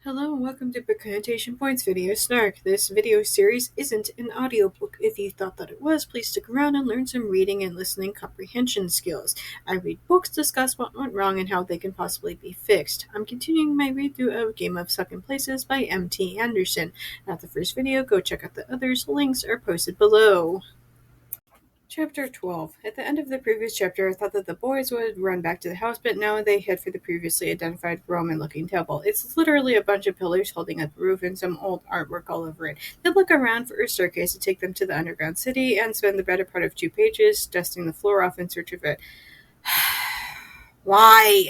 Hello and welcome to Comprehension Points video Snark. This video series isn't an audiobook. If you thought that it was, please stick around and learn some reading and listening comprehension skills. I read books, discuss what went wrong and how they can possibly be fixed. I'm continuing my read through of Game of Sunken Places by M.T. Anderson. Not the first video, go check out the others. Links are posted below. Chapter 12. At the end of the previous chapter, I thought that the boys would run back to the house, but now they head for the previously identified Roman-looking temple. It's literally a bunch of pillars holding up the roof and some old artwork all over it. They look around for a staircase to take them to the underground city and spend the better part of 2 pages dusting the floor off in search of it. Why?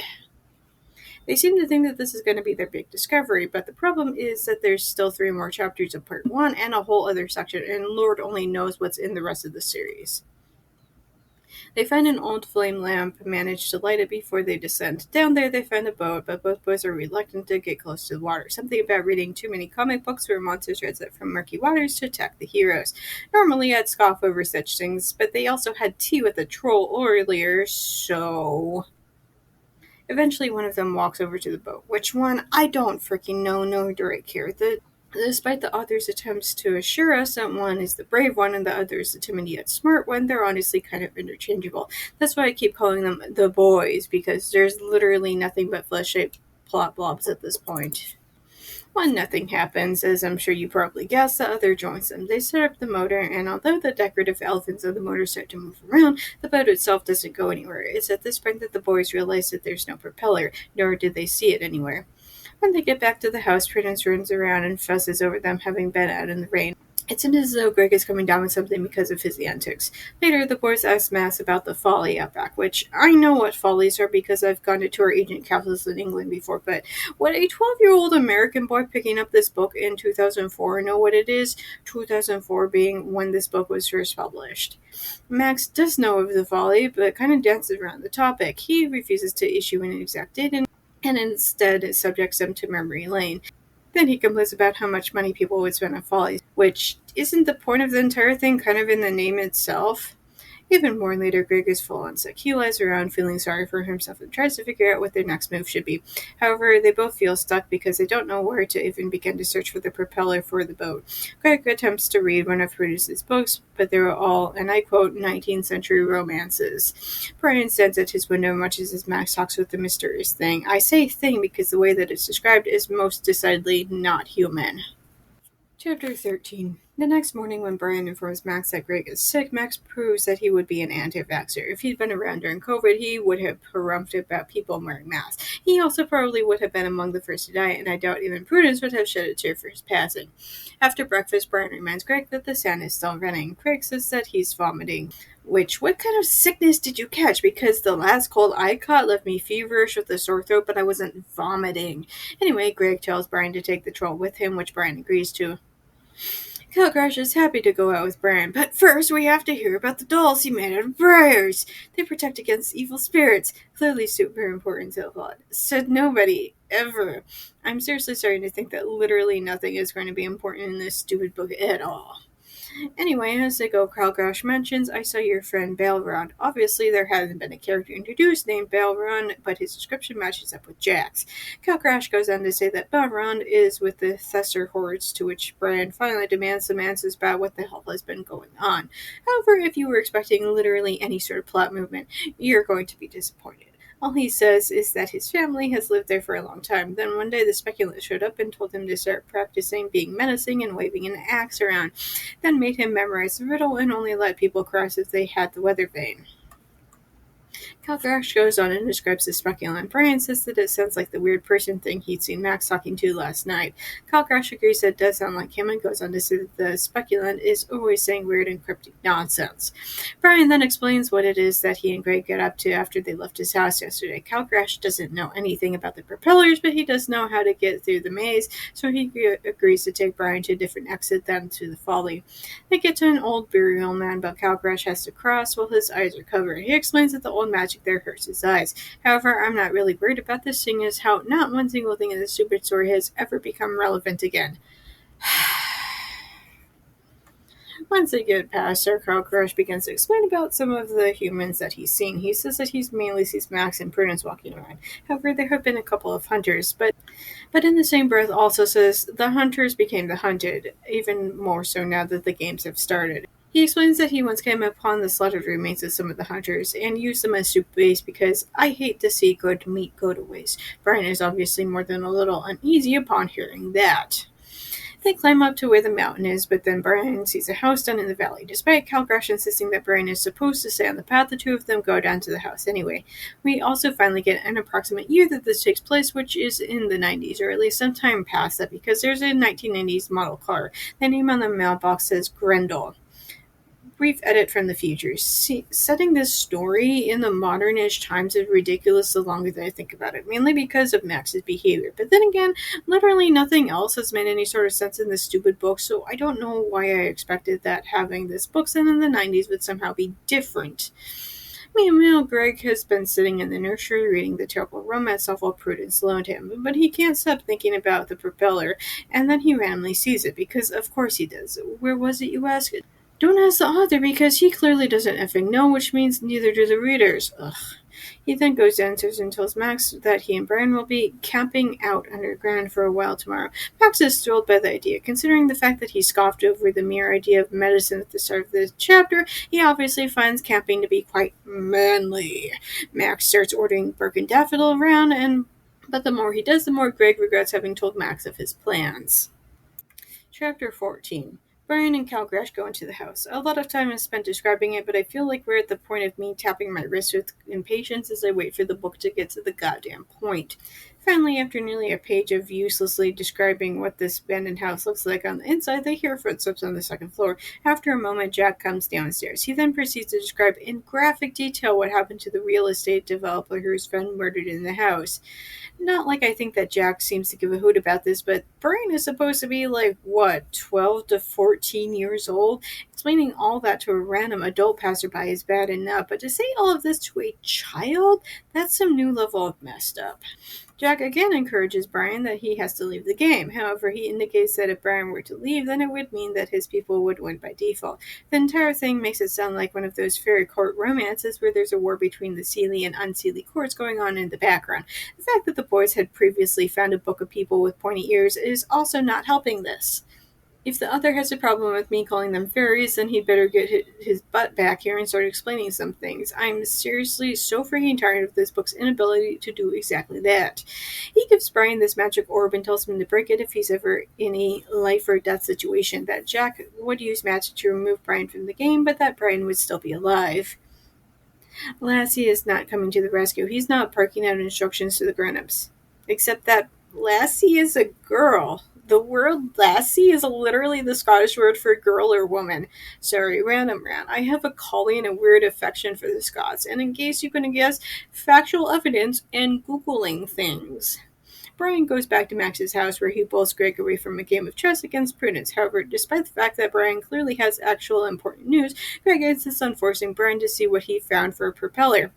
They seem to think that this is going to be their big discovery, but the problem is that there's still 3 more chapters of part 1 and a whole other section, and Lord only knows what's in the rest of the series. They find an old flame lamp, manage to light it before they descend. Down there they find a boat, but both boys are reluctant to get close to the water. Something about reading too many comic books where monsters rise up from murky waters to attack the heroes. Normally I'd scoff over such things, but they also had tea with a troll earlier, so... Eventually one of them walks over to the boat. Which one? I don't freaking know, nor do I care. Despite the author's attempts to assure us that one is the brave one and the other is the timid yet smart one, they're honestly kind of interchangeable. That's why I keep calling them the boys, because there's literally nothing but flesh-shaped plot blobs at this point. When nothing happens, as I'm sure you probably guessed, the other joins them. They set up the motor, and although the decorative elephants of the motor start to move around, the boat itself doesn't go anywhere. It's at this point that the boys realize that there's no propeller, nor did they see it anywhere. When they get back to the house, Prudence runs around and fusses over them having been out in the rain. It's as though Greg is coming down with something because of his antics. Later, the boys ask Max about the folly outback, which I know what follies are because I've gone to tour agent castles in England before, but would a 12-year-old American boy picking up this book in 2004 know what it is? 2004 being when this book was first published. Max does know of the folly, but kind of dances around the topic. He refuses to issue an exact date and instead subjects them to memory lane. Then he complains about how much money people would spend on follies, which isn't the point of the entire thing kind of in the name itself? Even more later, Greg is full on sick. He lies around feeling sorry for himself and tries to figure out what their next move should be. However, they both feel stuck because they don't know where to even begin to search for the propeller for the boat. Greg attempts to read one of Prudence's books, but they were all, and I quote, 19th century romances. Brian stands at his window and watches as Max talks with the mysterious thing. I say thing because the way that it's described is most decidedly not human. Chapter 13. The next morning, when Brian informs Max that Greg is sick, Max proves that he would be an anti-vaxxer. If he'd been around during COVID, he would have harumphed about people wearing masks. He also probably would have been among the first to die, and I doubt even Prudence would have shed a tear for his passing. After breakfast, Brian reminds Greg that the sand is still running. Greg says that he's vomiting. What kind of sickness did you catch? Because the last cold I caught left me feverish with a sore throat, but I wasn't vomiting. Anyway, Greg tells Brian to take the troll with him, which Brian agrees to. Calcrash is happy to go out with Brian, but first we have to hear about the dolls he made out of briars. They protect against evil spirits. Clearly super important to the plot. Said nobody, ever. I'm seriously starting to think that literally nothing is going to be important in this stupid book at all. Anyway, as they go, Calcrash mentions, I saw your friend Balron. Obviously, there hasn't been a character introduced named Balron, but his description matches up with Jack's. Calcrash goes on to say that Balron is with the Thesser hordes, to which Brian finally demands some answers about what the hell has been going on. However, if you were expecting literally any sort of plot movement, you're going to be disappointed. All he says is that his family has lived there for a long time. Then one day the speculant showed up and told him to start practicing being menacing and waving an axe around. Then made him memorize the riddle and only let people cross if they had the weather vane. Calcrash goes on and describes the speculant. Brian says that it sounds like the weird person thing he'd seen Max talking to last night. Calcrash agrees that it does sound like him and goes on to say that the speculant is always saying weird and cryptic nonsense. Brian then explains what it is that he and Greg get up to after they left his house yesterday. Calcrash doesn't know anything about the propellers, but he does know how to get through the maze, so he agrees to take Brian to a different exit than to the folly. They get to an old burial mound, but Calcrash has to cross while his eyes are covered. He explains that the old magic there hurts his eyes. However, I'm not really worried about this, seeing as how not one single thing in this stupid story has ever become relevant again. Once they get past her, Calcrash begins to explain about some of the humans that he's seen. He says that he mainly sees Max and Prudence walking around. However, there have been a couple of hunters, but But in the same breath also says the hunters became the hunted, even more so now that the games have started. He explains that he once came upon the slaughtered remains of some of the hunters and used them as soup base because I hate to see good meat go to waste. Brian is obviously more than a little uneasy upon hearing that. They climb up to where the mountain is, but then Brian sees a house down in the valley. Despite Calgrash insisting that Brian is supposed to stay on the path, the two of them go down to the house anyway. We also finally get an approximate year that this takes place, which is in the 90s, or at least sometime past that, because there's a 1990s model car. The name on the mailbox says Grendel. Brief edit from the future. Setting this story in the modern-ish times is ridiculous the longer that I think about it, mainly because of Max's behavior. But then again, literally nothing else has made any sort of sense in this stupid book, so I don't know why I expected that having this book set in the 90s would somehow be different. Meanwhile, Greg has been sitting in the nursery reading the terrible romance novel Prudence loaned him, but he can't stop thinking about the propeller, and then he randomly sees it, because of course he does. Where was it, you ask? Don't ask the author because he clearly doesn't effing know, which means neither do the readers. Ugh. He then goes downstairs and tells Max that he and Brian will be camping out underground for a while tomorrow. Max is thrilled by the idea. Considering the fact that he scoffed over the mere idea of medicine at the start of the chapter, he obviously finds camping to be quite manly. Max starts ordering Burke and Daffodil around, but the more he does, the more Greg regrets having told Max of his plans. Chapter 14. Brian and Calgrash go into the house. A lot of time is spent describing it, but I feel like we're at the point of me tapping my wrist with impatience as I wait for the book to get to the goddamn point. Finally, after nearly a page of uselessly describing what this abandoned house looks like on the inside, they hear footsteps on the second floor. After a moment, Jack comes downstairs. He then proceeds to describe in graphic detail what happened to the real estate developer who was found murdered in the house. Not like I think that Jack seems to give a hoot about this, but Brian is supposed to be 12 to 14 years old? Explaining all that to a random adult passerby is bad enough, but to say all of this to a child? That's some new level of messed up. Jack again encourages Brian that he has to leave the game. However, he indicates that if Brian were to leave, then it would mean that his people would win by default. The entire thing makes it sound like one of those fairy court romances where there's a war between the Seelie and Unseelie courts going on in the background. The fact that the boys had previously found a book of people with pointy ears is also not helping this. If the author has a problem with me calling them fairies, then he'd better get his butt back here and start explaining some things. I'm seriously so freaking tired of this book's inability to do exactly that. He gives Brian this magic orb and tells him to break it if he's ever in a life or death situation, that Jack would use magic to remove Brian from the game, but that Brian would still be alive. Lassie is not coming to the rescue. He's not parking out instructions to the grown-ups. Except that Lassie is a girl. The word lassie is literally the Scottish word for girl or woman. Sorry, random rant. I have a calling and a weird affection for the Scots, and in case you couldn't guess, factual evidence and Googling things. Brian goes back to Max's house where he pulls Greg away from a game of chess against Prudence. However, despite the fact that Brian clearly has actual important news, Greg insists on forcing Brian to see what he found for a propeller.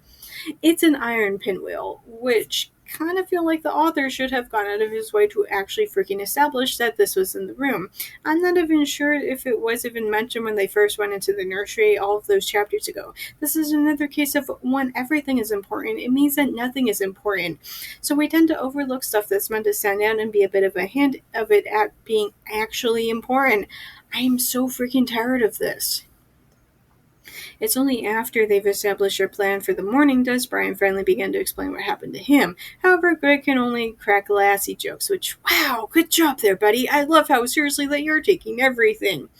It's an iron pinwheel, which kind of feel like the author should have gone out of his way to actually freaking establish that this was in the room. I'm not even sure if it was even mentioned when they first went into the nursery all of those chapters ago. This is another case of when everything is important, it means that nothing is important. So we tend to overlook stuff that's meant to stand out and be a bit of a hint of it at being actually important. I'm so freaking tired of this. It's only after they've established their plan for the morning does Brian finally begin to explain what happened to him. However, Greg can only crack Lassie jokes, which, wow, good job there, buddy. I love how seriously that you're taking everything.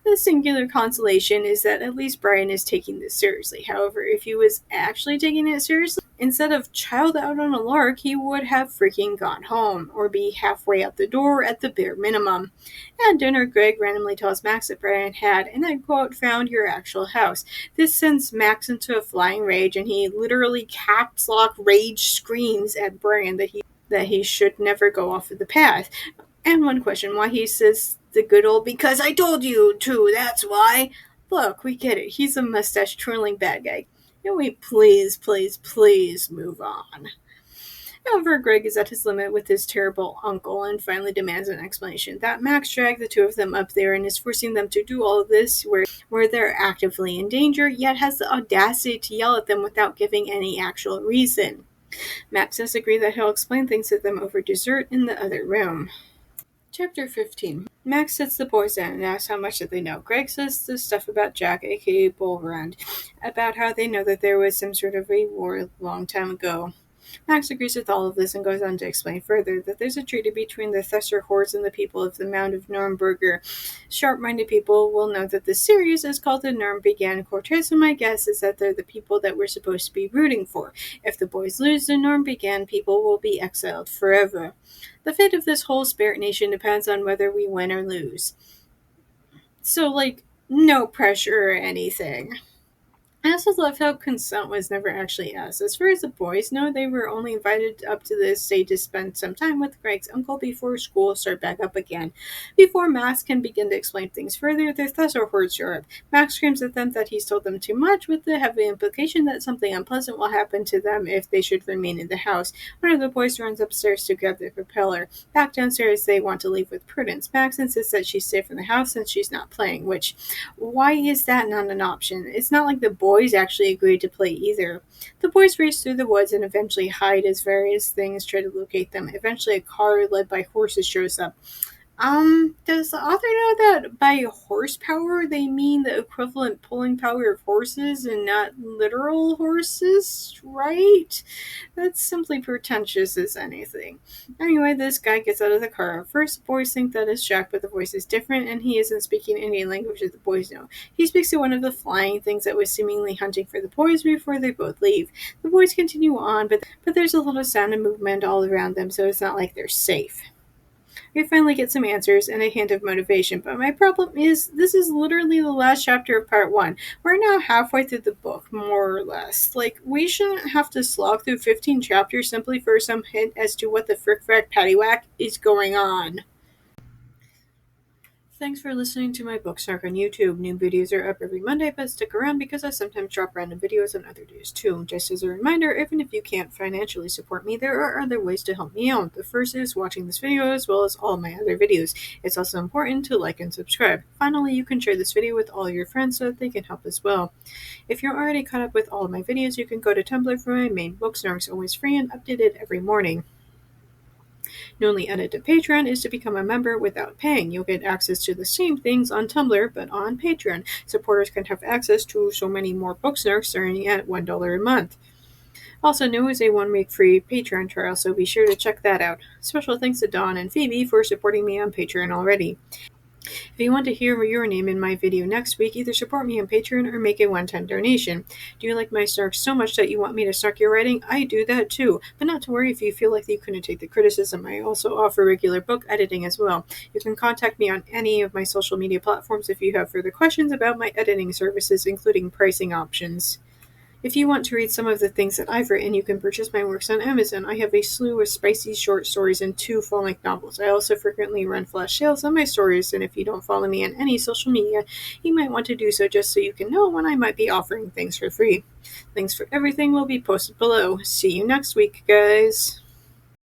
The singular consolation is that at least Brian is taking this seriously. However, if he was actually taking it seriously, instead of child out on a lark, he would have freaking gone home, or be halfway out the door at the bare minimum. At dinner, Greg randomly tells Max that Brian had, and I quote, found your actual house. This sends Max into a flying rage, and he literally caps lock rage screams at Brian that he should never go off of the path. And one question, why he says the good old because I told you to, that's why. Look, we get it. He's a mustache twirling bad guy. Can we please move on? However, Greg is at his limit with his terrible uncle and finally demands an explanation. That Max dragged the two of them up there and is forcing them to do all of this where they're actively in danger, yet has the audacity to yell at them without giving any actual reason. Max does agree that he'll explain things to them over dessert in the other room. Chapter 15. Max sits the boys down and asks how much that they know. Greg says the stuff about Jack, aka Bull Run, about how they know that there was some sort of a war a long time ago. Max agrees with all of this and goes on to explain further that there's a treaty between the Thesser hordes and the people of the Mound of Nuremberger. Sharp-minded people will know that this series is called the Nuremberg Quartet, so my guess is that they're the people that we're supposed to be rooting for. If the boys lose the Nuremberg, people will be exiled forever. The fate of this whole spirit nation depends on whether we win or lose. So, no pressure or anything. I also love how consent was never actually asked. As far as the boys know, they were only invited up to the estate to spend some time with Greg's uncle before school start back up again. Before Max can begin to explain things further, their Thesser hordes show up. Max screams at them that he's told them too much, with the heavy implication that something unpleasant will happen to them if they should remain in the house. One of the boys runs upstairs to grab the propeller. Back downstairs, they want to leave with Prudence. Max insists that she's safe in the house since she's not playing, which, why is that not an option? It's not like the boys actually agreed to play either. The boys race through the woods and eventually hide as various things try to locate them. Eventually a car led by horses shows up. Does the author know that by horsepower they mean the equivalent pulling power of horses and not literal horses, right? That's simply pretentious as anything. Anyway, this guy gets out of the car. At first, the boys think that it's Jack, but the voice is different, and he isn't speaking any language that the boys know. He speaks to one of the flying things that was seemingly hunting for the boys before they both leave. The boys continue on, but there's a little sound and movement all around them, so it's not like they're safe. We finally get some answers and a hint of motivation, but my problem is this is literally the last chapter of part 1. We're now halfway through the book, more or less. We shouldn't have to slog through 15 chapters simply for some hint as to what the frick-frack paddywhack is going on. Thanks for listening to my book Snark on YouTube. New videos are up every Monday, but stick around because I sometimes drop random videos on other days too. Just as a reminder, even if you can't financially support me, there are other ways to help me out. The first is watching this video as well as all my other videos. It's also important to like and subscribe. Finally, you can share this video with all your friends so that they can help as well. If you're already caught up with all of my videos, you can go to Tumblr for my main book. Snark's always free and updated every morning. The only edit to Patreon is to become a member without paying. You'll get access to the same things on Tumblr, but on Patreon. Supporters can have access to so many more book snarks starting at $1 a month. Also, new is a 1-week free Patreon trial, so be sure to check that out. Special thanks to Dawn and Phoebe for supporting me on Patreon already. If you want to hear your name in my video next week, either support me on Patreon or make a one-time donation. Do you like my snarks so much that you want me to snark your writing? I do that too, but not to worry if you feel like you couldn't take the criticism. I also offer regular book editing as well. You can contact me on any of my social media platforms if you have further questions about my editing services, including pricing options. If you want to read some of the things that I've written, you can purchase my works on Amazon. I have a slew of spicy short stories and 2 full-length novels. I also frequently run flash sales on my stories, and if you don't follow me on any social media, you might want to do so just so you can know when I might be offering things for free. Links for everything will be posted below. See you next week, guys!